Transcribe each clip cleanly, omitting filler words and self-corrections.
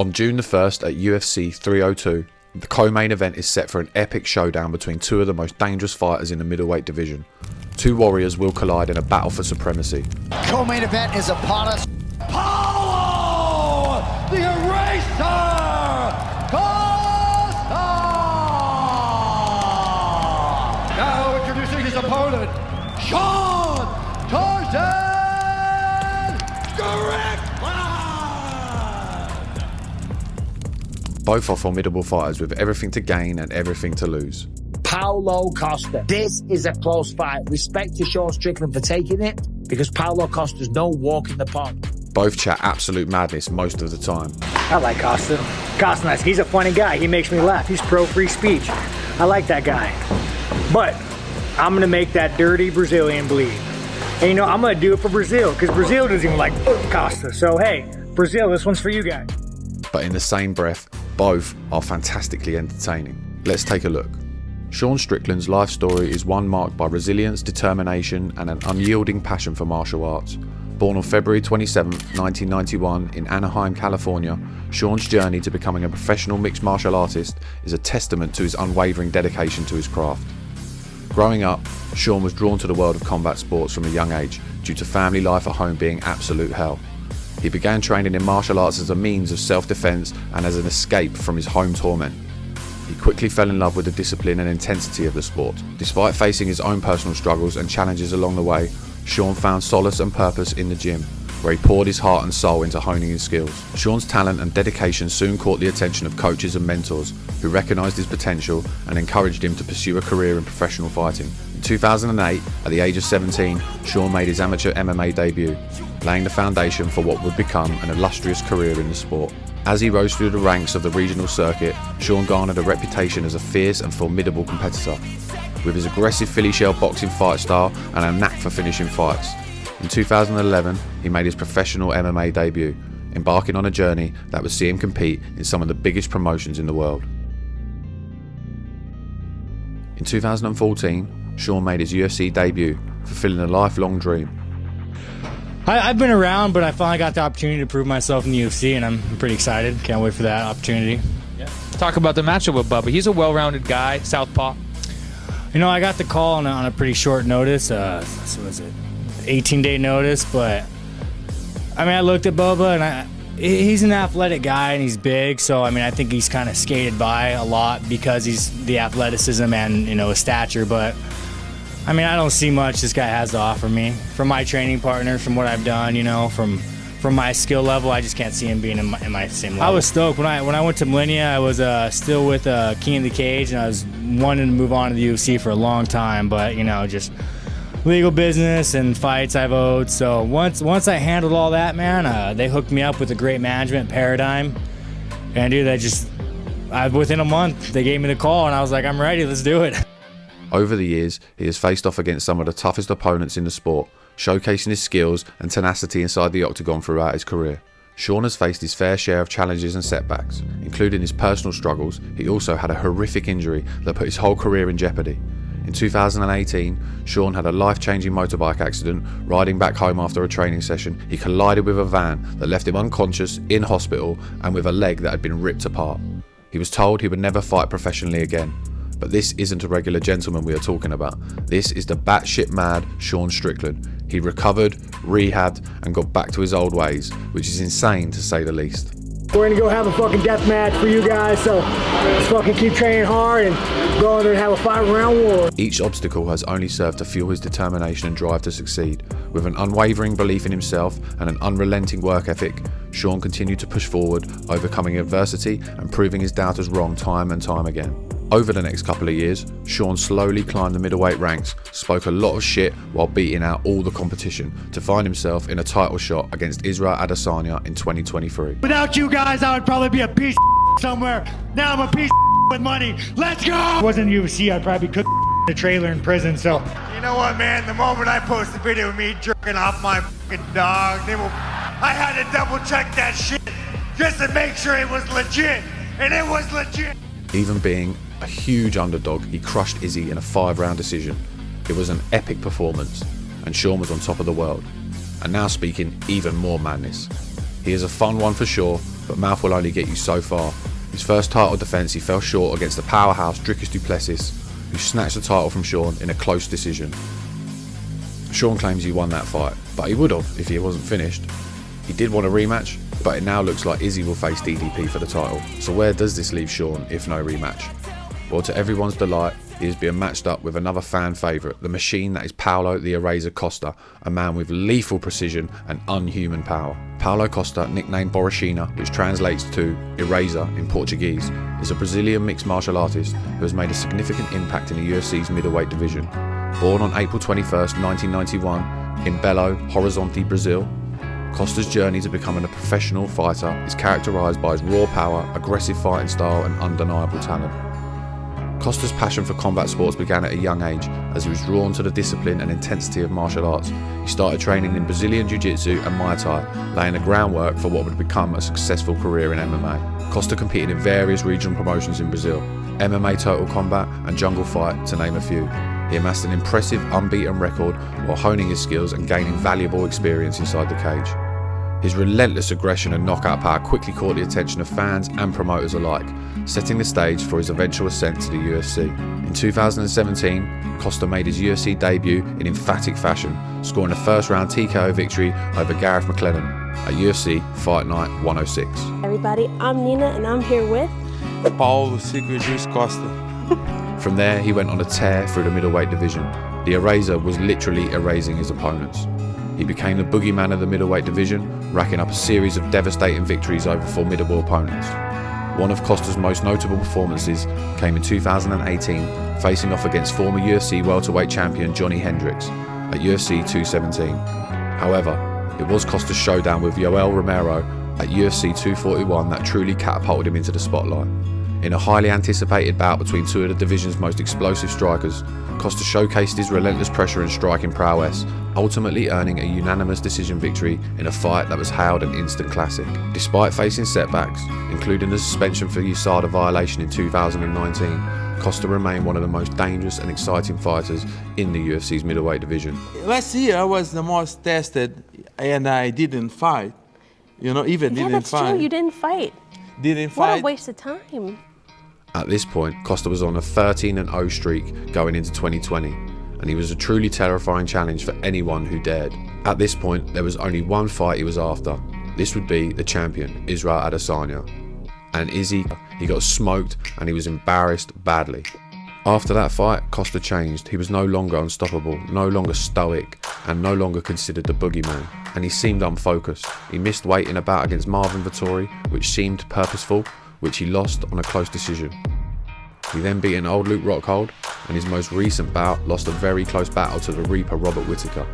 On June the 1st at UFC 302, the co-main event is set for an epic showdown between two of the most dangerous fighters in the middleweight division. Two warriors will collide in a battle for supremacy. Co-main event is upon us. Paulo, the Eraser, Costa! Now introducing his opponent, Sean Strickland! Both are formidable fighters with everything to gain and everything to lose. Paulo Costa. This is a close fight. Respect to Sean Strickland for taking it, because Paulo Costa's no walk in the park. Both chat absolute madness most of the time. I like Costa. Costa's nice. He's a funny guy. He makes me laugh. He's pro free speech. I like that guy. But I'm gonna make that dirty Brazilian bleed. And you know, I'm gonna do it for Brazil, because Brazil doesn't even like Costa. So hey, Brazil, this one's for you guys. But in the same breath, both are fantastically entertaining. Let's take a look. Sean Strickland's life story is one marked by resilience, determination, and an unyielding passion for martial arts. Born on February 27, 1991 in Anaheim, California, Sean's journey to becoming a professional mixed martial artist is a testament to his unwavering dedication to his craft. Growing up, Sean was drawn to the world of combat sports from a young age due to family life at home being absolute hell. He began training in martial arts as a means of self-defense and as an escape from his home torment. He quickly fell in love with the discipline and intensity of the sport. Despite facing his own personal struggles and challenges along the way, Sean found solace and purpose in the gym, where he poured his heart and soul into honing his skills. Sean's talent and dedication soon caught the attention of coaches and mentors who recognised his potential and encouraged him to pursue a career in professional fighting. In 2008, at the age of 17, Sean made his amateur MMA debut, laying the foundation for what would become an illustrious career in the sport. As he rose through the ranks of the regional circuit, Sean garnered a reputation as a fierce and formidable competitor, with his aggressive Philly shell boxing fight style and a knack for finishing fights. In 2011, he made his professional MMA debut, embarking on a journey that would see him compete in some of the biggest promotions in the world. In 2014, Sean made his UFC debut, fulfilling a lifelong dream. I've been around, but I finally got the opportunity to prove myself in the UFC, and I'm pretty excited. Can't wait for that opportunity. Yeah. Talk about the matchup with Bubba. He's a well-rounded guy, southpaw. You know, I got the call on a pretty short notice. So was it 18-day notice? But I mean, I looked at Bubba, and he's an athletic guy, and he's big. So I mean, I think he's kind of skated by a lot because he's the athleticism and his stature. But I mean, I don't see much this guy has to offer me. From my training partner, from what I've done, from my skill level, I just can't see him being in my same level. I was stoked. When I went to Millennia, I was still with King of the Cage, and I was wanting to move on to the UFC for a long time, but, just legal business and fights I've owed. So once I handled all that, man, they hooked me up with a great management paradigm. And, dude, within a month, they gave me the call, and I was like, I'm ready, let's do it. Over the years, he has faced off against some of the toughest opponents in the sport, showcasing his skills and tenacity inside the octagon throughout his career. Sean has faced his fair share of challenges and setbacks, including his personal struggles. He also had a horrific injury that put his whole career in jeopardy. In 2018, Sean had a life-changing motorbike accident. Riding back home after a training session, he collided with a van that left him unconscious, in hospital, and with a leg that had been ripped apart. He was told he would never fight professionally again. But this isn't a regular gentleman we are talking about. This is the batshit mad Sean Strickland. He recovered, rehabbed, and got back to his old ways, which is insane to say the least. We're gonna go have a fucking death match for you guys, so let's fucking keep training hard and go in there and have a 5-round war. Each obstacle has only served to fuel his determination and drive to succeed. With an unwavering belief in himself and an unrelenting work ethic, Sean continued to push forward, overcoming adversity and proving his doubters wrong time and time again. Over the next couple of years, Sean slowly climbed the middleweight ranks, spoke a lot of shit while beating out all the competition to find himself in a title shot against Israel Adesanya in 2023. Without you guys, I would probably be a piece of somewhere. Now I'm a piece of with money. Let's go! If it wasn't UFC, I'd probably be cooking in a trailer in prison, so. You know what, man? The moment I post a video of me jerking off my fucking dog, I had to double check that shit just to make sure it was legit. And it was legit. Even being a huge underdog, he crushed Izzy in a 5-round decision. It was an epic performance, and Sean was on top of the world. And now speaking even more madness. He is a fun one for sure, but mouth will only get you so far. His first title defence, he fell short against the powerhouse Dricus du Plessis, who snatched the title from Sean in a close decision. Sean claims he won that fight, but he would have if he wasn't finished. He did want a rematch, but it now looks like Izzy will face DDP for the title. So where does this leave Sean if no rematch? Well, to everyone's delight, he is being matched up with another fan favourite, the machine that is Paulo the Eraser Costa, a man with lethal precision and unhuman power. Paulo Costa, nicknamed Borrachina, which translates to Eraser in Portuguese, is a Brazilian mixed martial artist who has made a significant impact in the UFC's middleweight division. Born on April 21st, 1991 in Belo Horizonte, Brazil, Costa's journey to becoming a professional fighter is characterised by his raw power, aggressive fighting style and undeniable talent. Costa's passion for combat sports began at a young age as he was drawn to the discipline and intensity of martial arts. He started training in Brazilian Jiu-Jitsu and Muay Thai, laying the groundwork for what would become a successful career in MMA. Costa competed in various regional promotions in Brazil, MMA Total Combat and Jungle Fight to name a few. He amassed an impressive unbeaten record while honing his skills and gaining valuable experience inside the cage. His relentless aggression and knockout power quickly caught the attention of fans and promoters alike, setting the stage for his eventual ascent to the UFC. In 2017, Costa made his UFC debut in emphatic fashion, scoring a first-round TKO victory over Gareth McLennan at UFC Fight Night 106. Everybody, I'm Nina and I'm here with Paulo Secret Juice Costa. From there, he went on a tear through the middleweight division. The Eraser was literally erasing his opponents. He became the boogeyman of the middleweight division, racking up a series of devastating victories over formidable opponents. One of Costa's most notable performances came in 2018, facing off against former UFC welterweight champion Johnny Hendricks at UFC 217. However, it was Costa's showdown with Yoel Romero at UFC 241 that truly catapulted him into the spotlight. In a highly anticipated bout between two of the division's most explosive strikers, Costa showcased his relentless pressure and striking prowess, ultimately earning a unanimous decision victory in a fight that was hailed an instant classic. Despite facing setbacks, including the suspension for USADA violation in 2019, Costa remained one of the most dangerous and exciting fighters in the UFC's middleweight division. Last year I was the most tested and I didn't fight. Yeah, that's true. You didn't fight. What a waste of time. At this point, Costa was on a 13-0 streak going into 2020, and he was a truly terrifying challenge for anyone who dared. At this point, there was only one fight he was after. This would be the champion, Israel Adesanya. And Izzy, he got smoked and he was embarrassed badly. After that fight, Costa changed. He was no longer unstoppable, no longer stoic, and no longer considered the boogeyman. And he seemed unfocused. He missed weight in a bout against Marvin Vettori, which seemed purposeful, which he lost on a close decision. He then beat an old Luke Rockhold, and his most recent bout lost a very close battle to the Reaper Robert Whittaker.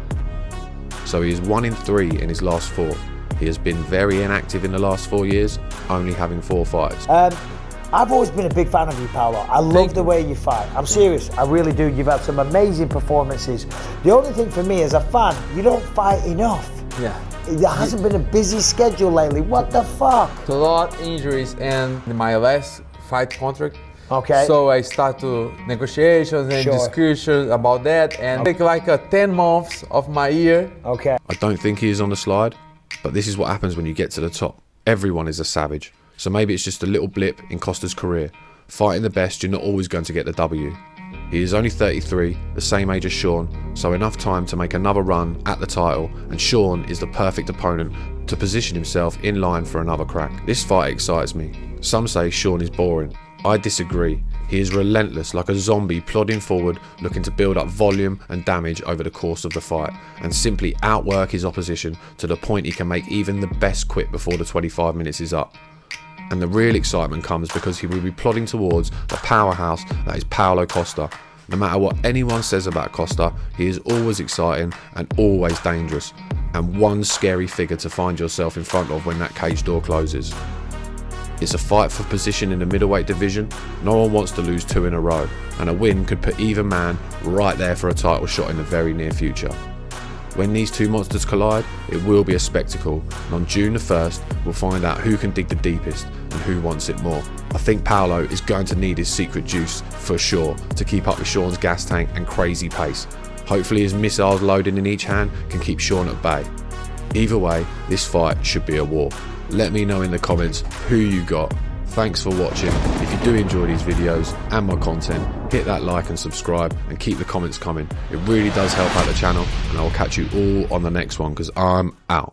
So he is 1-3 in his last 4. He has been very inactive in the last 4 years, only having 4 fights. I've always been a big fan of you, Paulo. I love the way you fight. I'm serious, I really do. You've had some amazing performances. The only thing for me as a fan, you don't fight enough. Yeah. There hasn't been a busy schedule lately. What the fuck? A lot of injuries and in my last fight contract. Okay. So I start to negotiations and discussions about that and take like 10 months of my year. Okay. I don't think he is on the slide, but this is what happens when you get to the top. Everyone is a savage. So maybe it's just a little blip in Costa's career. Fighting the best, you're not always going to get the W. He is only 33, the same age as Sean, so enough time to make another run at the title, and Sean is the perfect opponent to position himself in line for another crack. This fight excites me. Some say Sean is boring. I disagree. He is relentless, like a zombie plodding forward, looking to build up volume and damage over the course of the fight, and simply outwork his opposition to the point he can make even the best quit before the 25 minutes is up. And the real excitement comes because he will be plodding towards the powerhouse that is Paulo Costa. No matter what anyone says about Costa, he is always exciting and always dangerous, and one scary figure to find yourself in front of when that cage door closes. It's a fight for position in the middleweight division. No one wants to lose 2 in a row, and a win could put either man right there for a title shot in the very near future. When these two monsters collide, it will be a spectacle, and on June the 1st, we'll find out who can dig the deepest and who wants it more. I think Paulo is going to need his secret juice for sure to keep up with Sean's gas tank and crazy pace. Hopefully his missiles loaded in each hand can keep Sean at bay. Either way, this fight should be a war. Let me know in the comments who you got. Thanks for watching. If you do enjoy these videos and my content, hit that like and subscribe and keep the comments coming. It really does help out the channel, and I will catch you all on the next one because I'm out.